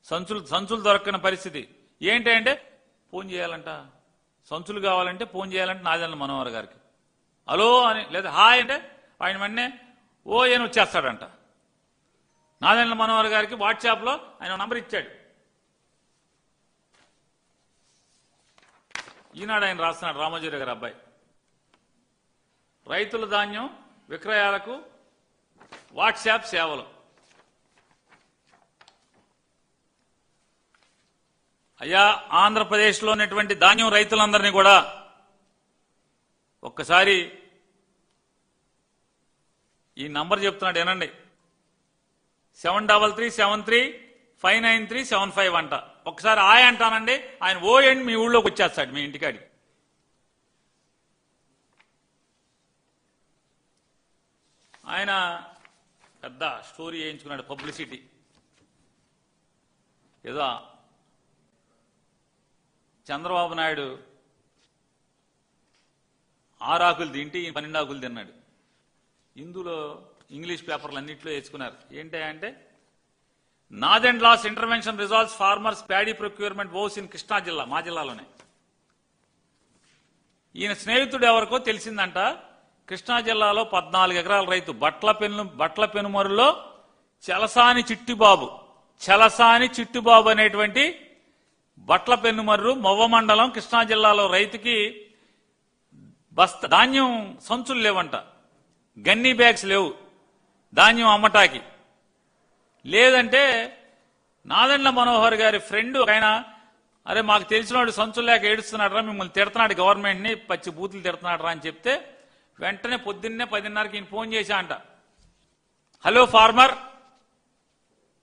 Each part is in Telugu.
సంచులు దొరకని పరిస్థితి ఏంటి అంటే ఫోన్ చేయాలంట, సంచులు కావాలంటే ఫోన్ చేయాలంటే నాదెండ్ల మనోహర్ గారికి హలో అని, లేదా హాయ్ అంటే ఆయన వెంటనే ఓ అని వచ్చేస్తాడంట. నాదెండ్ల మనోహర్ గారికి వాట్సాప్లో ఆయన నంబర్ ఇచ్చాడు. ఈనాడు ఆయన రాస్తున్నాడు, రామోజీరావు గారి అబ్బాయి, రైతుల ధాన్యం విక్రయాలకు వాట్సాప్ సేవలు. అయ్యా, ఆంధ్రప్రదేశ్లో ఉన్నటువంటి ధాన్యం రైతులందరినీ కూడా ఒక్కసారి ఈ నంబర్ చెప్తున్నాడు వినండి, 7337359375 అంట. ఒకసారి ఆయ్ అంటానండి, ఆయన ఓ ఎండ్ మీ ఊళ్ళోకి వచ్చేస్తాడు, మీ ఇంటికాడికి. ఆయన పెద్ద స్టోరీ వేయించుకున్నాడు, పబ్లిసిటీ. ఏదో చంద్రబాబు నాయుడు 6 ఆకులు తింటే 12 ఆకులు తిన్నాడు. ఇందులో ఇంగ్లీష్ పేపర్లు అన్నింటిలో వేసుకున్నారు. ఏంటంటే Nadendla's intervention resolves farmers paddy procurement woes in Krishna జిల్లా, మా జిల్లాలోనే. ఈయన స్నేహితుడు ఎవరికో తెలిసిందంట, కృష్ణా జిల్లాలో 14 ఎకరాల రైతు బట్ల పెనుమరులో చలసాని చిట్టిబాబు అనేటువంటి బట్ల పెనుమర్రు మొవ్వ మండలం కృష్ణా జిల్లాలో రైతుకి ధాన్యం సంచులు లేవంట, గన్నీ బ్యాగ్స్ లేవు ధాన్యం అమ్మటాకి. లేదంటే నాదెండ్ల మనోహర్ గారి ఫ్రెండ్ ఆయన, అరే మాకు తెలిసినవాడు సంచులు లేక ఏడుస్తున్నాడు, మిమ్మల్ని తిడుతున్నాడు, గవర్నమెంట్ని పచ్చి బూతులు తిడుతున్నాడు అని చెప్తే వెంటనే పొద్దున్నే 10:30కి ఈయన ఫోన్ చేశా అంట, hello farmer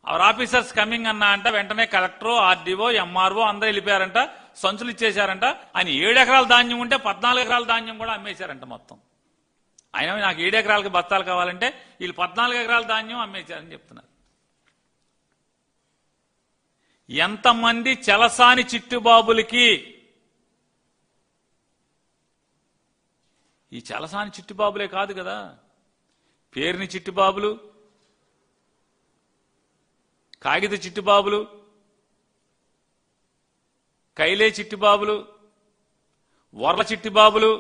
our officers coming అన్నా అంట. వెంటనే కలెక్టర్, ఆర్డీఓ, ఎంఆర్ఓ అందరూ వెళ్ళిపోయారంట, సంచులు ఇచ్చేశారంట. ఆయన 7 ఎకరాల ధాన్యం ఉంటే 14 ఎకరాల ధాన్యం కూడా అమ్మేశారంట మొత్తం. ఆయన నాకు 7 ఎకరాలకి బస్తాలు కావాలంటే వీళ్ళు 14 ఎకరాల ధాన్యం అమ్మేశారని చెప్తున్నారు. ఎంతమంది చలసాని చిట్టుబాబులకి, ఈ చలసాని చిట్టుబాబులే కాదు కదా, పేరుని చిట్టుబాబులు, కాగిత చిట్టుబాబులు, కైలే చిట్టుబాబులు, వర్ల చిట్టుబాబులు,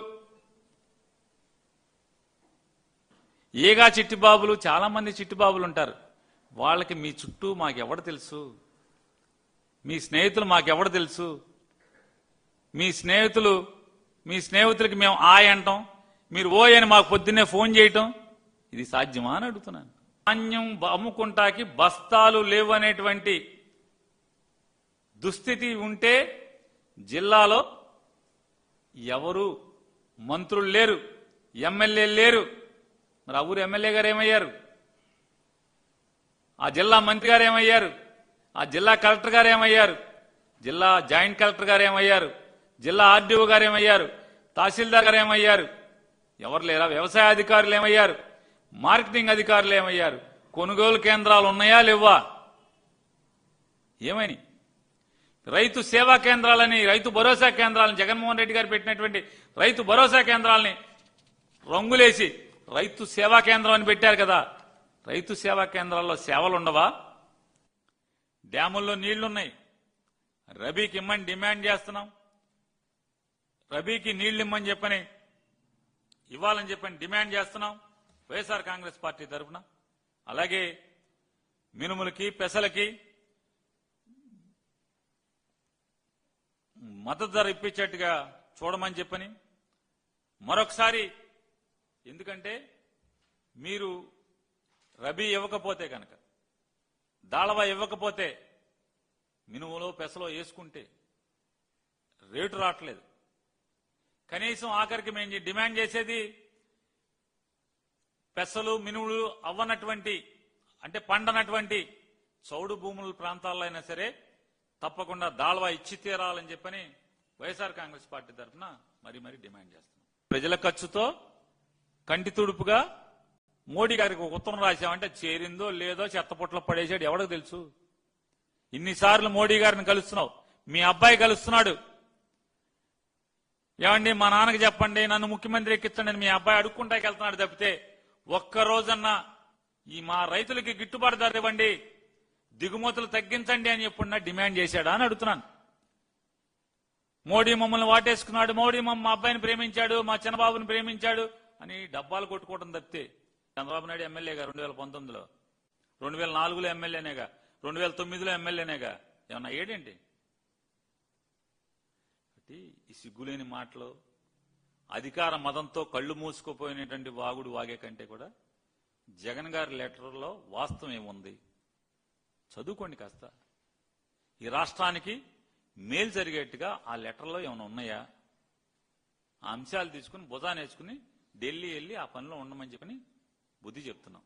ఏగా చిట్టుబాబులు, చాలా మంది చిట్టుబాబులు ఉంటారు. వాళ్ళకి మీ చుట్టూ మాకెవడ తెలుసు, మీ స్నేహితులు మాకెవడ తెలుసు, మీ స్నేహితులకి మేము ఆయ్ అంటాం, మీరు ఓ అని మాకు పొద్దున్నే ఫోన్ చేయటం, ఇది సాధ్యమా అని అడుగుతున్నాను. ధాన్యం అమ్ముకుంటాకి బస్తాలు లేవు అనేటువంటి దుస్థితి ఉంటే జిల్లాలో ఎవరు మంత్రులు లేరు, ఎమ్మెల్యేలు లేరు. మరి ఆ ఊరు ఎమ్మెల్యే గారు ఏమయ్యారు, ఆ జిల్లా మంత్రి గారు ఏమయ్యారు, ఆ జిల్లా కలెక్టర్ గారు ఏమయ్యారు, జిల్లా జాయింట్ కలెక్టర్ గారు ఏమయ్యారు, జిల్లా ఆర్డీఓ గారు ఏమయ్యారు, తహసీల్దార్ గారు ఏమయ్యారు, ఎవరు లేరా? వ్యవసాయ అధికారులు ఏమయ్యారు, మార్కెటింగ్ అధికారులు ఏమయ్యారు, కొనుగోలు కేంద్రాలు ఉన్నాయా లేవా, ఏమని? రైతు సేవా కేంద్రాలని, రైతు భరోసా కేంద్రాలని, జగన్మోహన్ రెడ్డి గారు పెట్టినటువంటి రైతు భరోసా కేంద్రాలని రంగులేసి రైతు సేవా కేంద్రం అని పెట్టారు కదా. రైతు సేవా కేంద్రాల్లో సేవలు ఉండవా? డ్యాముల్లో నీళ్లున్నాయి, రబీకి ఇమ్మని డిమాండ్ చేస్తున్నాం, రబీకి నీళ్లు ఇమ్మని చెప్పని, ఇవ్వాలని చెప్పని డిమాండ్ చేస్తున్నాం వైఎస్ఆర్ కాంగ్రెస్ పార్టీ తరఫున. అలాగే మినుములకి, పెసలకి మద్దతు ధర ఇప్పించేట్టుగా చూడమని చెప్పని మరొకసారి, ఎందుకంటే మీరు రబీ ఇవ్వకపోతే కనుక, దాళవా ఇవ్వకపోతే, మినుములో పెసలో వేసుకుంటే రేటు రావట్లేదు. కనీసం ఆఖరికి మేము డిమాండ్ చేసేది పెసలు, మినుములు అవ్వనటువంటి, అంటే పండనటువంటి చౌడు భూముల ప్రాంతాల్లో అయినా సరే తప్పకుండా దాళవా ఇచ్చి తీరాలని చెప్పని వైఎస్ఆర్ కాంగ్రెస్ పార్టీ తరఫున మరీ డిమాండ్ చేస్తున్నాం. ప్రజల ఖర్చుతో కంటి తుడుపుగా మోడీ గారికి ఒక ఉత్తరం రాశామంటే చేరిందో లేదో చెత్తపుట్లో పడేసాడు, ఎవరికి తెలుసు? ఇన్నిసార్లు మోడీ గారిని కలుస్తున్నావు, మీ అబ్బాయి కలుస్తున్నాడు, ఏమండి మా నాన్నకి చెప్పండి నన్ను ముఖ్యమంత్రి ఎక్కించండి మీ అబ్బాయి అడుక్కుంటాకి వెళ్తున్నాడు తప్పితే ఒక్కరోజన్నా ఈ మా రైతులకి గిట్టుబాటు ధర ఇవ్వండి, దిగుమతులు తగ్గించండి అని ఎప్పుడన్నా డిమాండ్ చేశాడా అని అడుగుతున్నాను. మోడీ మమ్మల్ని వాటేసుకున్నాడు, మోడీ మా అబ్బాయిని ప్రేమించాడు, మా చిన్నబాబుని ప్రేమించాడు అని డబ్బాలు కొట్టుకోవడం తప్పితే చంద్రబాబు నాయుడు ఎమ్మెల్యేగా 2019లో, 2004లో ఎమ్మెల్యేనేగా, 2009లో ఎమ్మెల్యేనేగా, ఏమన్నా ఏడేంటి? ఈ సిగ్గులేని మాటలు, అధికార మదంతో కళ్ళు మూసుకుపోయినటువంటి వాగుడు వాగే కంటే కూడా జగన్ గారి లెటర్లో వాస్తవం ఏముంది చదువుకోండి కాస్త. ఈ రాష్ట్రానికి మేలు జరిగేట్టుగా ఆ లెటర్లో ఏమైనా ఉన్నాయా? ఆ అంశాలు తీసుకుని భుజాన్ని వేసుకుని ఢిల్లీ వెళ్ళి ఆ పనిలో ఉండమని చెప్పని బుద్ధి చెప్తున్నాం.